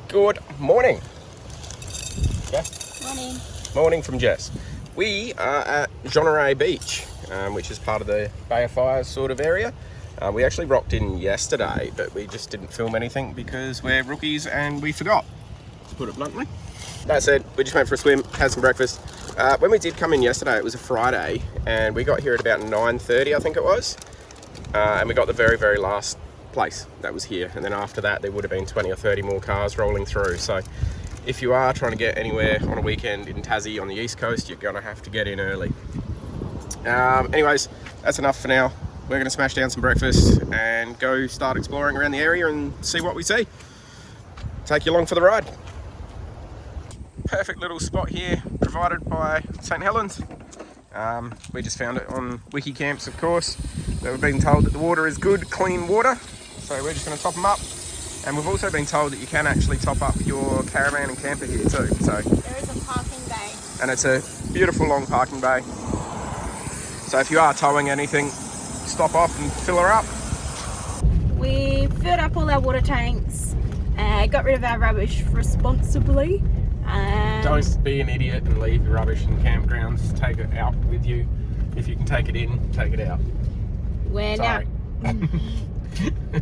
Good morning. Morning. Morning from Jess. We are at Jeanneret Beach, which is part of the Bay of Fires sort of area. We actually rocked in yesterday, but we just didn't film anything because we're rookies and we forgot, to put it bluntly. That said, we just went for a swim, had some breakfast. When we did come in yesterday, it was a Friday, and we got here at about 9:30, I think it was. And we got the very, very last place that was here. And then after that, there would have been 20 or 30 more cars rolling through. So if you are trying to get anywhere on a weekend in Tassie on the East Coast, you're gonna have to get in early. Anyways, that's enough for now. We're gonna smash down some breakfast and go start exploring around the area and see what we see. Take you along for the ride. Perfect little spot here, provided by St. Helens. We just found it on Wiki Camps, of course. We've been told that the water is good, clean water, so we're just going to top them up. And we've also been told that you can actually top up your caravan and camper here too. So There is a parking bay. And it's a beautiful long parking bay. So if you are towing anything, stop off and fill her up. We filled up all our water tanks, got rid of our rubbish responsibly. Don't be an idiot and leave your rubbish in campgrounds. Take it out with you. If you can take it in, take it out. We're Sorry. now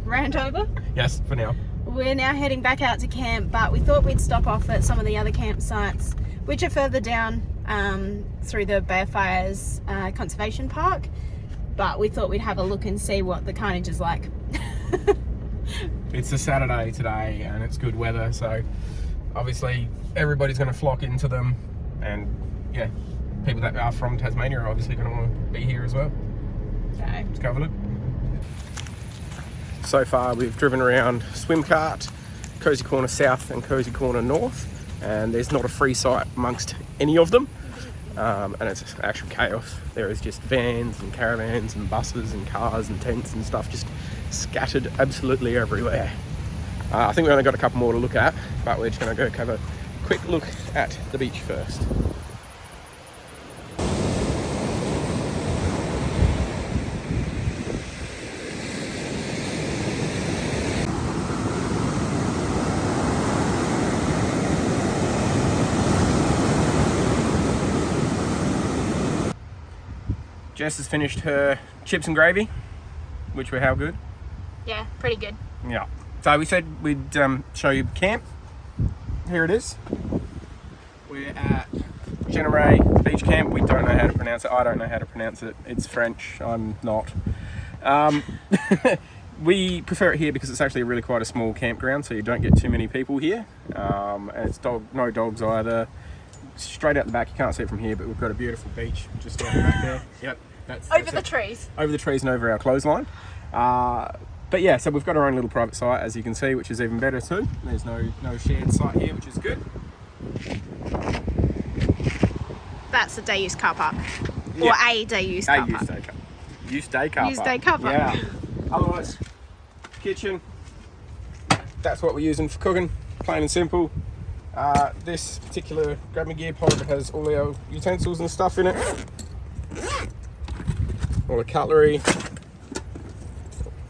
rant over. Yes, for now. We're now heading back out to camp, but we thought we'd stop off at some of the other campsites, which are further down through the Bay of Fires Conservation Park. But we thought we'd have a look and see what the carnage is like. It's a Saturday today and it's good weather, so obviously everybody's going to flock into them, and yeah, people that are from Tasmania are obviously going to want to be here as well. Okay. Let's cover it. So far we've driven around Swimcart, Cozy Corner South and Cozy Corner North, and there's not a free site amongst any of them, and it's actual chaos. There is just vans and caravans and buses and cars and tents and stuff just scattered absolutely everywhere. I think we only got a couple more to look at, but we're just going to go have a quick look at the beach first. Jess has finished her chips and gravy, which were how good? Yeah, pretty good. Yeah. So we said we'd show you camp. Here it is. We're at Jeanneret Beach Camp. We don't know how to pronounce it. I don't know how to pronounce it. It's French. I'm not. We prefer it here because it's actually really quite a small campground, so you don't get too many people here. And it's no dogs either. Straight out the back, you can't see it from here, but we've got a beautiful beach just down the back there. Yep. That's Over the trees. Over the trees and over our clothesline. But yeah, so we've got our own little private site, as you can see, which is even better too. There's no shared site here, which is good. That's a day use car park. Yeah. Or a day use car park. Use day car park. Use day car park. Yeah. Otherwise, kitchen. That's what we're using for cooking, plain and simple. This particular Grab Me Gear pod has all our utensils and stuff in it. All the cutlery.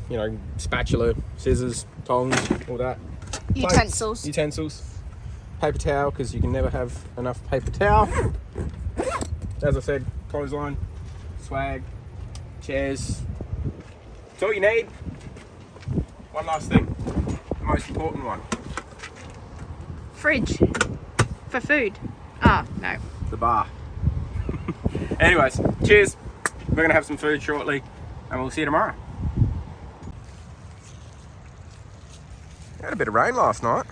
You know, spatula, scissors, tongs, all that. Utensils. Plates, utensils. Paper towel, because you can never have enough paper towel. As I said, clothesline, swag, chairs. That's all you need. One last thing, the most important one. Fridge. For food. Oh, no. The bar. Anyways, cheers. We're going to have some food shortly, and we'll see you tomorrow. Had a bit of rain last night.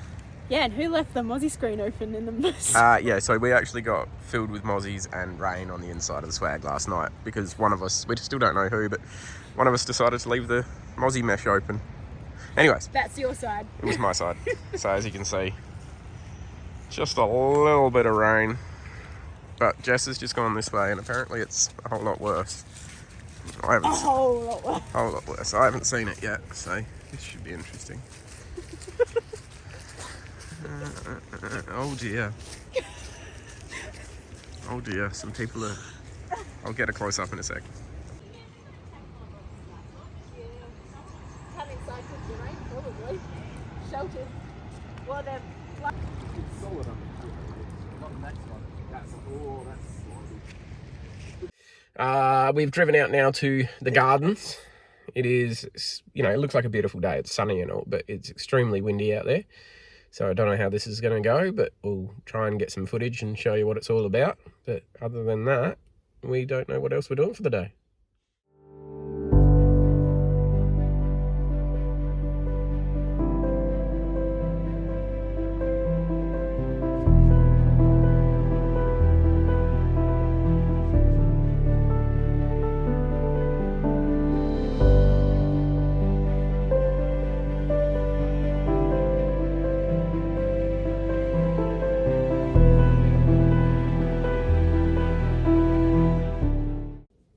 Yeah, and who left the Mozzie screen open in the bus? Yeah, so we actually got filled with mozzies and rain on the inside of the swag last night because one of us, we still don't know who, but one of us decided to leave the mozzie mesh open. Anyways. That's your side. It was my side. So as you can see, just a little bit of rain. But Jess has just gone this way and apparently it's a whole lot worse. A whole lot worse. A whole lot worse. I haven't seen it yet, so this should be interesting. Oh dear. Oh dear, some people are... I'll get a close up in a sec. Having cycled the rain, probably. Sheltered. Well, they're We've driven out now to the gardens. It is, it looks like a beautiful day. It's sunny and all, but it's extremely windy out there. So I don't know how this is going to go, but we'll try and get some footage and show you what it's all about. But other than that, we don't know what else we're doing for the day.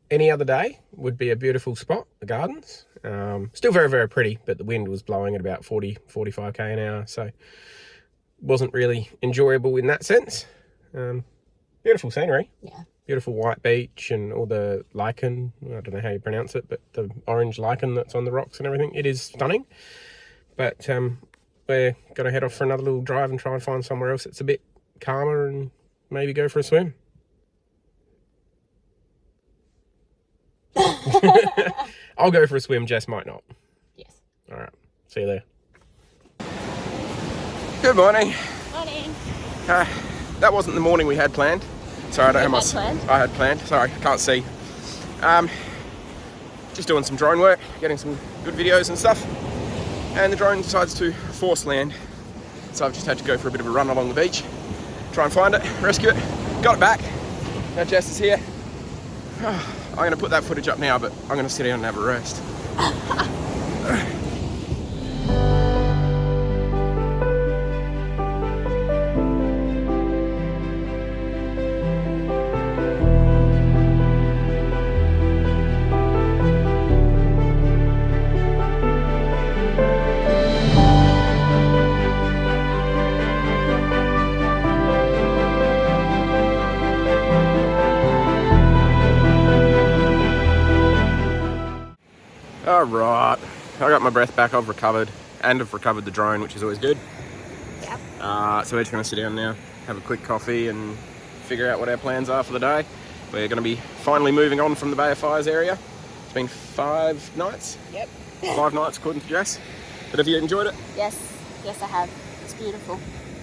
Any other day would be a beautiful spot, the gardens. Still very, very pretty, but the wind was blowing at about 40, 45k an hour, so wasn't really enjoyable in that sense. Beautiful scenery. Yeah. Beautiful white beach and all the lichen. I don't know how you pronounce it, but the orange lichen that's on the rocks and everything. It is stunning. But we're going to head off for another little drive and try and find somewhere else that's a bit calmer and maybe go for a swim. I'll go for a swim, Jess might not. Yes. All right, see you there. Good morning. Morning. That wasn't the morning we had planned. Sorry, I don't have my... I had planned. Sorry, I can't see. Just doing some drone work, getting some good videos and stuff. And the drone decides to force land. So I've just had to go for a bit of a run along the beach, try and find it, rescue it. Got it back. Now Jess is here. I'm going to put that footage up now, but I'm going to sit down and have a rest. Alright, I got my breath back, I've recovered, and I've recovered the drone, which is always good. Yep. So we're just going to sit down now, have a quick coffee and figure out what our plans are for the day. We're going to be finally moving on from the Bay of Fires area. It's been 5 nights. Yep. 5 nights according to Jess. But have you enjoyed it? Yes, I have. It's beautiful.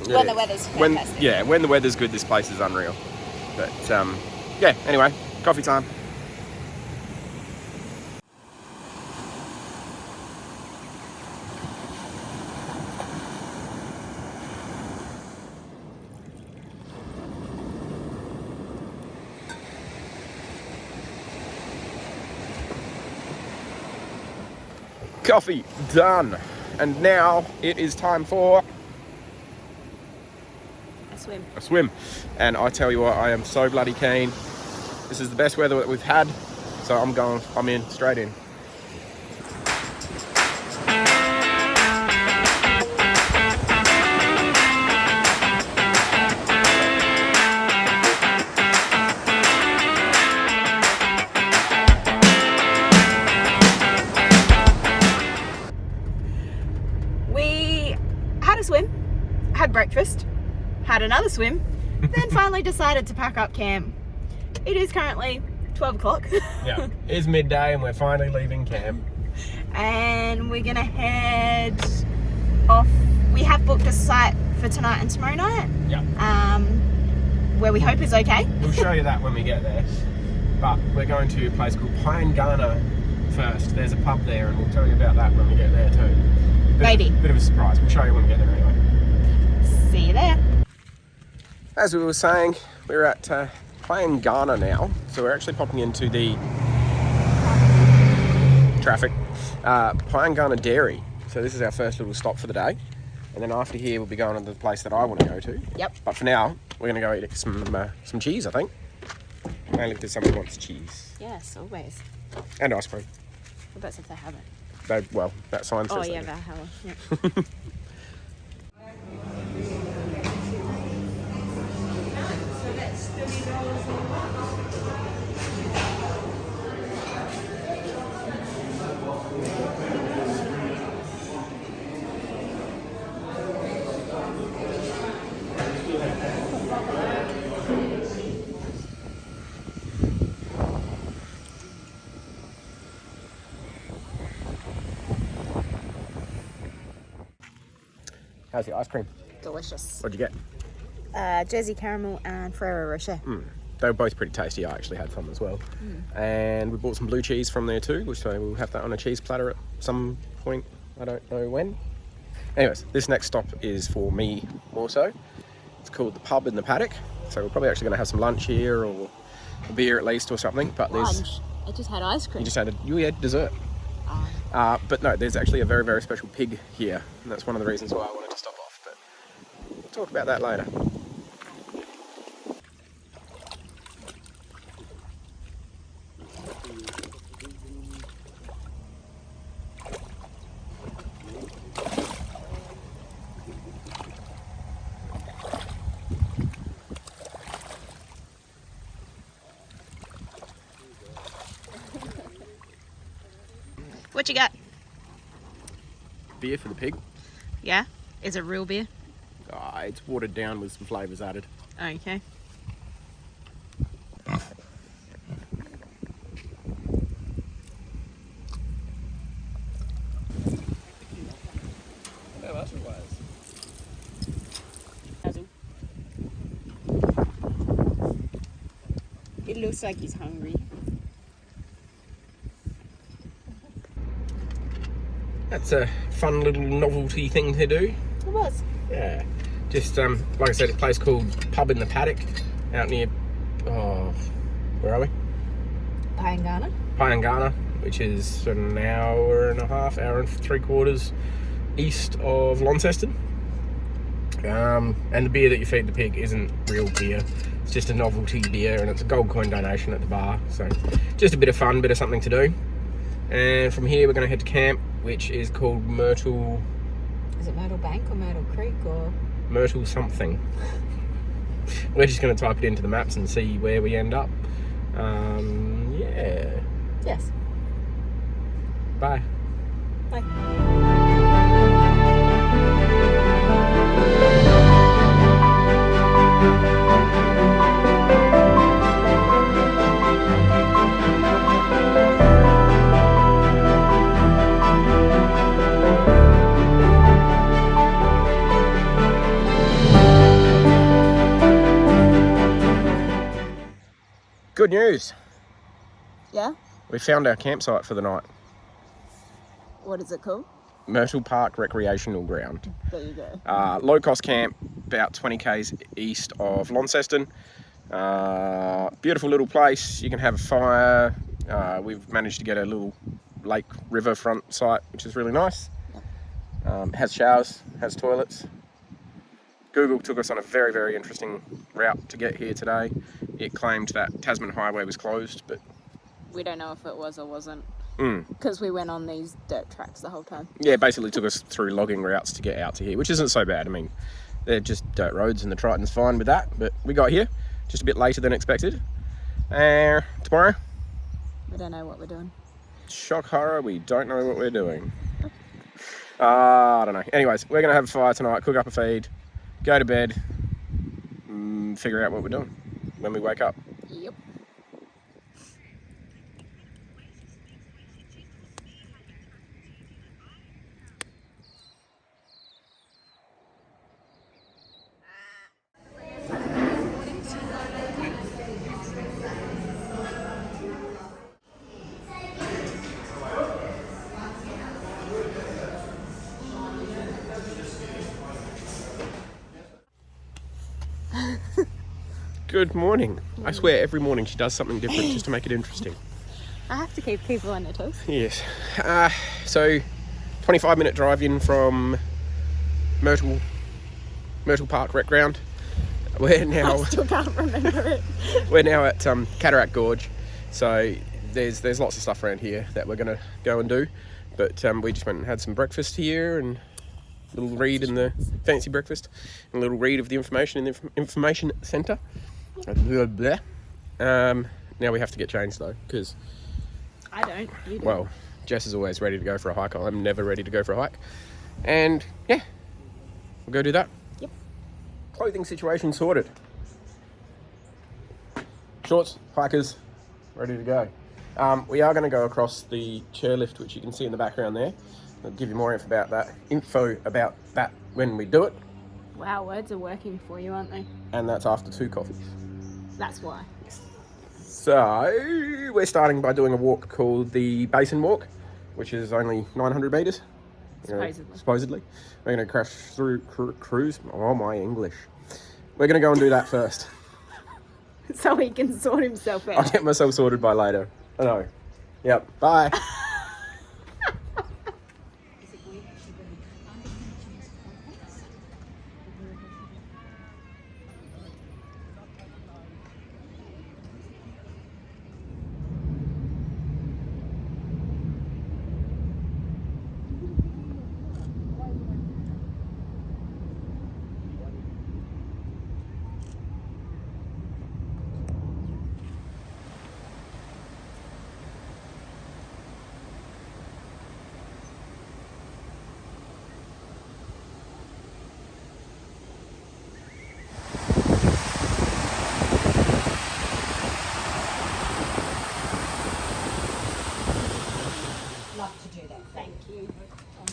Yeah. When the weather's fantastic. When the weather's good, this place is unreal. But yeah, anyway, coffee time. Coffee done, and now it is time for a swim. And I tell you what, I am so bloody keen. This is the best weather that we've had, so I'm in straight in. Swim, had breakfast, had another swim, then finally decided to pack up camp. It is currently 12 o'clock. Yeah, it is midday and we're finally leaving camp. And we're gonna head off. We have booked a site for tonight and tomorrow night. Yeah. Where we hope is okay. We'll show you that when we get there. But we're going to a place called Pyengana first. There's a pub there and we'll tell you about that when we get there too. Bit of a surprise. We'll show you when we get there anyway. See you there. As we were saying, we're at Pyengana now. So we're actually popping into the traffic. Pyengana Dairy. So this is our first little stop for the day. And then after here, we'll be going to the place that I want to go to. Yep. But for now, we're going to go eat some cheese, I think. Mainly because somebody wants cheese. Yes, always. And ice cream. What about if they have it? That sign says Oh yeah, Valhalla. Yep. How's the ice cream? Delicious. What'd you get? Jersey caramel and Ferrero Rocher. They were both pretty tasty. I actually had some as well. And we bought some blue cheese from there too, which so we'll have that on a cheese platter at some point. I don't know when. Anyways, this next stop is for me more so. It's called the Pub in the Paddock. So we're probably actually going to have some lunch here or a beer at least or something. But Lunch? I just had ice cream. You had dessert. But no, there's actually a very, very special pig here. And that's one of the reasons why I wanted to stop off. But we'll talk about that later. What you got? Beer for the pig. Yeah? Is it real beer? It's watered down with some flavours added. Okay. It looks like he's hungry. That's a fun little novelty thing to do. It was. Yeah. Just, like I said, a place called Pub in the Paddock out near, where are we? Pyengana, which is an hour and a half, hour and 3/4 east of Launceston. And the beer that you feed the pig isn't real beer. It's just a novelty beer and it's a gold coin donation at the bar. So just a bit of fun, bit of something to do. And from here we're going to head to camp, which is called Myrtle... Is it Myrtle Bank or Myrtle Creek or... Myrtle something. We're just going to type it into the maps and see where we end up. Yeah. Yes. Bye. Bye. Good news. Yeah? We found our campsite for the night. What is it called? Myrtle Park Recreational Ground. There you go. Low cost camp, about 20 k's east of Launceston. Beautiful little place. You can have a fire. We've managed to get a little lake riverfront site, which is really nice. Has showers, has toilets. Google took us on a very, very interesting route to get here today. It claimed that Tasman Highway was closed, but... We don't know if it was or wasn't. Because we went on these dirt tracks the whole time. Yeah, basically took us through logging routes to get out to here, which isn't so bad. I mean, they're just dirt roads and the Triton's fine with that, but we got here just a bit later than expected. Tomorrow? We don't know what we're doing. Shock horror, we don't know what we're doing. I don't know. Anyways, we're going to have a fire tonight, cook up a feed, go to bed, figure out what we're doing when we wake up. Yep. Good morning. I swear every morning she does something different just to make it interesting. I have to keep people on their toes. Yes. So 25-minute drive in from Myrtle Park Rec Ground. We're now I still can't remember it. we're now at Cataract Gorge. So there's lots of stuff around here that we're gonna go and do. But we just went and had some breakfast here and a little read in the fancy breakfast and a little read of the information in the information centre. Now we have to get changed though, because I don't. You do. well, Jess is always ready to go for a hike. I'm never ready to go for a hike. And yeah, we'll go do that. Yep. Clothing situation sorted. Shorts, hikers, ready to go. We are going to go across the chairlift, which you can see in the background there. I'll give you more info about that when we do it. Wow, words are working for you, aren't they? And that's after 2 coffees. That's why. So we're starting by doing a walk called the Basin Walk, which is only 900 metres. Supposedly. We're going to crash through cruise. Oh, my English. We're going to go and do that first. So he can sort himself out. I'll get myself sorted by later. I know. Yep. Bye.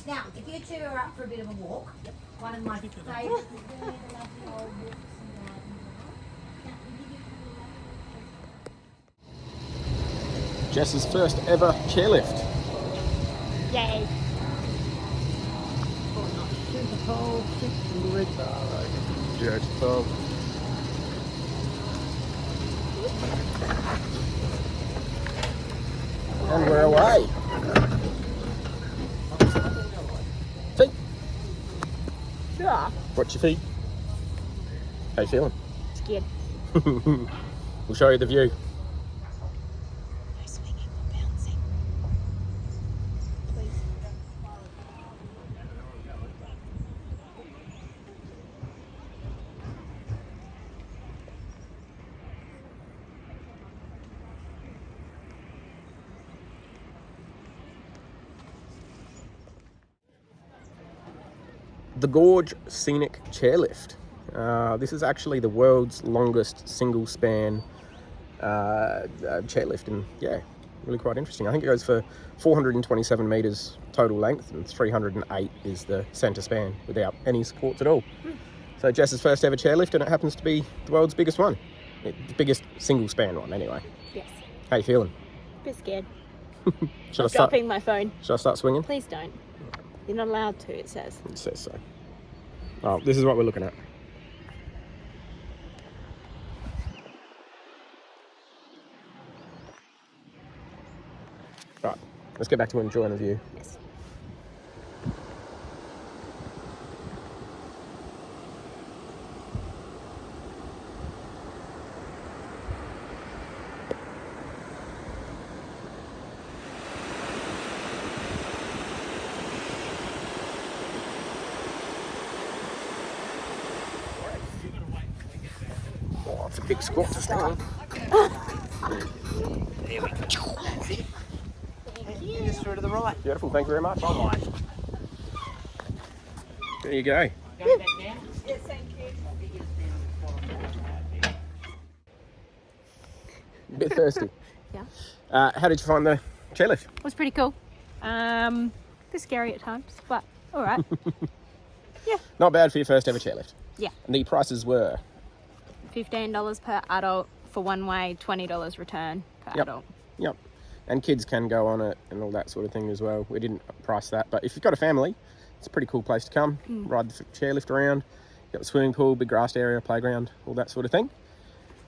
Now, if you two are up for a bit of a walk, one of my favourite Jess's first ever chairlift. Yay. Beautiful. And we're away. Feet. Yeah. Watch your feet. How you feeling? Scared. We'll show you the view. No swinging or bouncing. Please. The Gorge Scenic Chairlift. This is actually the world's longest single span chairlift, and yeah, really quite interesting. I think it goes for 427 metres total length, and 308 is the centre span without any supports at all. So Jess's first ever chairlift, and it happens to be the world's biggest one. The biggest single span one anyway. Yes. How you feeling? A bit scared. Should I start? Dropping my phone. Should I start swinging? Please don't. You're not allowed to, it says. It says so. Oh, this is what we're looking at. Right, let's get back to enjoying the view. Yes. Oh, it's a big squat to start. There we go. That's it. Just through to the right. Beautiful, thank you very much. Right. There you go. Go back now. Yes, thank you. A bit thirsty. Yeah. How did you find the chairlift? It was pretty cool. A bit scary at times, but all right. Not bad for your first ever chairlift. Yeah. And the prices were? $15 per adult for one way, $20 return per Yep. adult. Yep. And kids can go on it and all that sort of thing as well. We didn't price that, but if you've got a family, it's a pretty cool place to come. Ride the chairlift around. You've got the swimming pool, big grassed area, playground, all that sort of thing.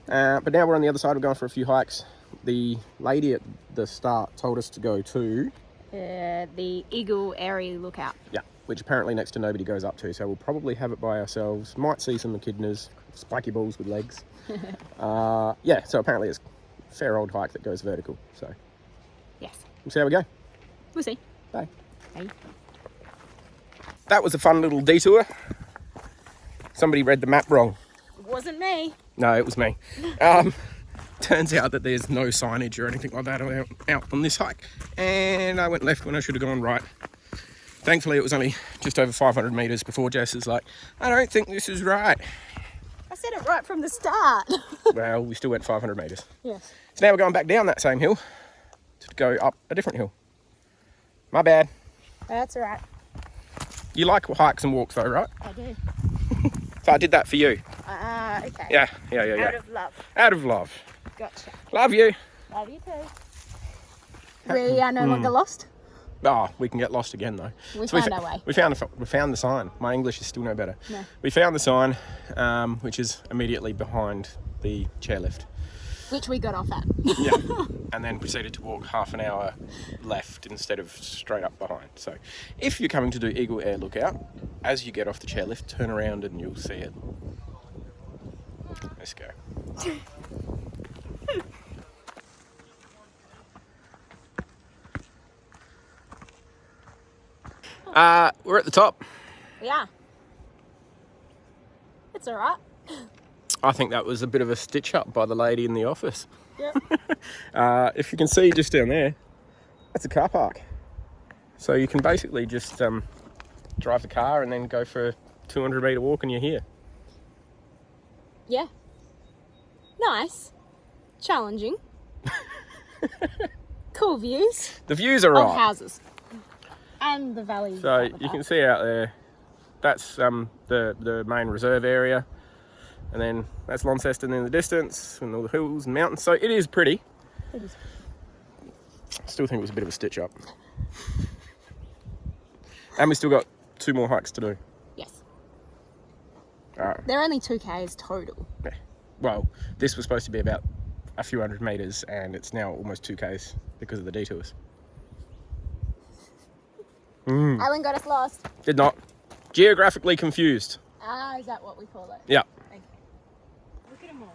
But now we're on the other side. We're going for a few hikes. The lady at the start told us to go to... The Eagle Area Lookout. Yeah, which apparently next to nobody goes up to. So we'll probably have it by ourselves. Might see some echidnas, spiky balls with legs. Yeah, so apparently it's a fair old hike that goes vertical. So Yes. we'll see how we go. We'll see. Bye. Bye. That was a fun little detour. Somebody read the map wrong. It wasn't me. No, it was me. Turns out that there's no signage or anything like that out on this hike. And I went left when I should have gone right. Thankfully, it was only just over 500 metres before Jess is like, I don't think this is right. I said it right from the start. Well, we still went 500 metres. Yes. So now we're going back down that same hill to go up a different hill. My bad. That's all right. You like hikes and walks though, right? I do. So I did that for you. Okay. Yeah. Out of love. Out of love. Gotcha. Love you. Love you too. We are no longer lost. Oh, we can get lost again though. We found our way. We found the sign. My English is still no better. No. We found the sign, which is immediately behind the chairlift. Which we got off at. Yeah. And then proceeded to walk half an hour left instead of straight up behind. So if you're coming to do Eagle Air Lookout, as you get off the chairlift, turn around and you'll see it. Let's go. We're at the top. We are. It's alright. I think that was a bit of a stitch up by the lady in the office. Yep. If you can see just down there, that's a car park. So you can basically just drive the car and then go for a 200-metre walk and you're here. Yeah. Nice. Challenging. Cool views. The views are Of right. houses. And the valley. So you can see out there, that's the main reserve area. And then that's Launceston in the distance and all the hills and mountains. So it is pretty. It is. Still think it was a bit of a stitch up. And we still got 2 more hikes to do. Yes. Alright. They're only 2Ks total. Yeah. Well, this was supposed to be about a few hundred metres and it's now almost 2Ks because of the detours. Alan got us lost. Did not. Geographically confused. Ah, is that what we call it? Yeah. Okay. Look at them all.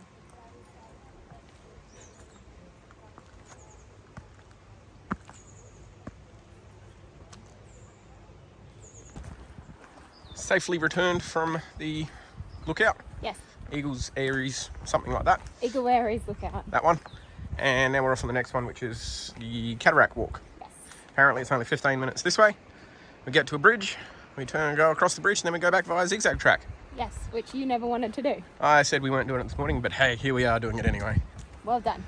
Safely returned from the lookout. Yes. Eagles, Aries, something like that. Eagle Aries lookout. That one. And now we're off on the next one, which is the Cataract Walk. Yes. Apparently it's only 15 minutes this way. We get to a bridge, we turn and go across the bridge, and then we go back via zigzag track. Yes, which you never wanted to do. I said we weren't doing it this morning, but hey, here we are doing it anyway. Well done.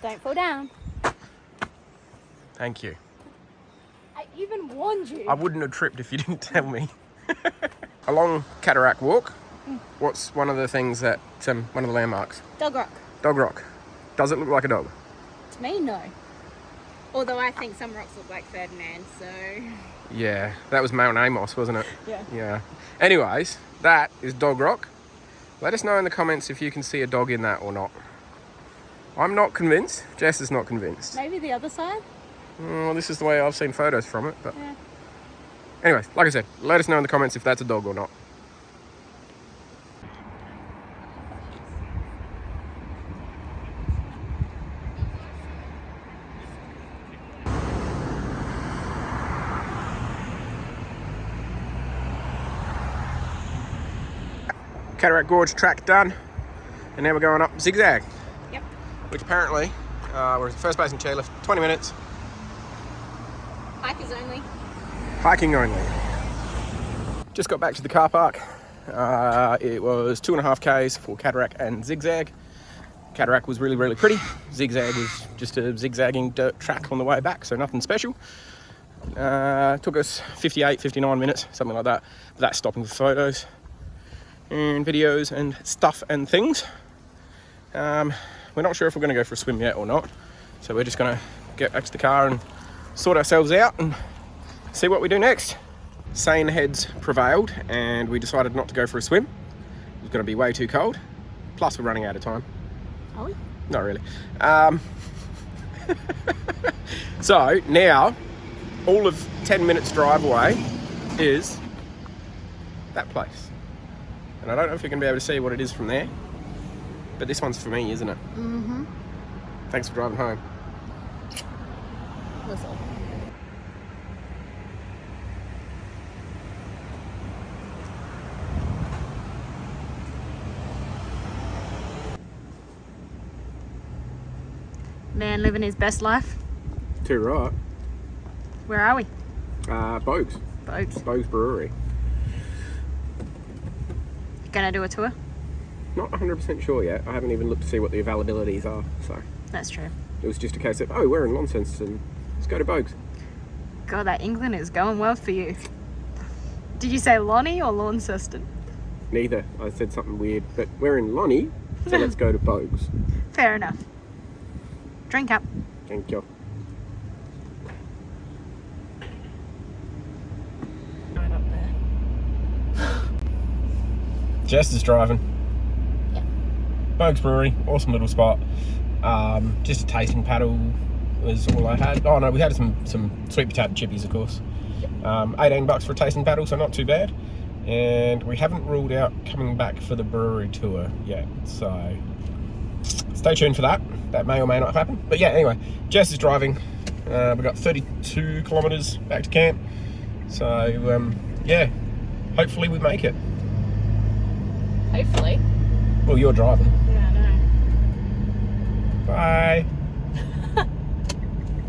Don't fall down. Thank you. I even warned you. I wouldn't have tripped if you didn't tell me. Along Cataract Walk, what's one of the things that, one of the landmarks? Dog rock. Dog Rock. Does it look like a dog? To me, no. Although I think some rocks look like Ferdinand, so... Yeah, that was Mount Amos, wasn't it? Yeah. Yeah. Anyways, that is Dog Rock. Let us know in the comments if you can see a dog in that or not. I'm not convinced. Jess is not convinced. Maybe the other side? Well, this is the way I've seen photos from it, but... Yeah. Anyways, like I said, let us know in the comments if that's a dog or not. Cataract Gorge track done, and now we're going up zigzag. Yep. Which apparently, we're at the first base in chairlift, 20 minutes, Hikers only. hiking only. Just got back to the car park. It was 2.5 Ks for Cataract and zigzag. Cataract was really, really pretty. Zigzag was just a zigzagging dirt track on the way back, so nothing special. Took us 58, 59 minutes, something like that. But that's stopping for photos and videos and stuff and things. We're not sure if we're going to go for a swim yet or not, so we're just going to get back to the car and sort ourselves out and see what we do next. Sane heads prevailed and we decided not to go for a swim. It was going to be way too cold, plus we're running out of time. Are we? Not really. So now all of 10 minutes drive away is that place. And I don't know if you're going to be able to see what it is from there, but this one's for me, isn't it? Mm-hmm. Thanks for driving home. Whistle. Man living his best life. Too right. Where are we? Boags. Boags Brewery. Gonna do a tour? Not 100% sure yet. I haven't even looked to see what the availabilities are, so That's true. it was just a case of, oh, we're in Launceston, let's go to Boags. God, that England is going well for you. Did you say Lonnie or Launceston? Neither. I said something weird, but we're in Lonnie, so let's go to Boags. Fair enough. Drink up. Thank you. Right up there. Jess is driving. Yeah. Boags Brewery, awesome little spot. Just a tasting paddle was all I had. Oh no, we had some sweet potato chippies, of course. $18 for a tasting paddle, so not too bad. And we haven't ruled out coming back for the brewery tour yet, so stay tuned for that. That may or may not happen. But yeah, anyway, Jess is driving. We've got 32 kilometres back to camp. So yeah, hopefully we make it. Hopefully. Well, you're driving.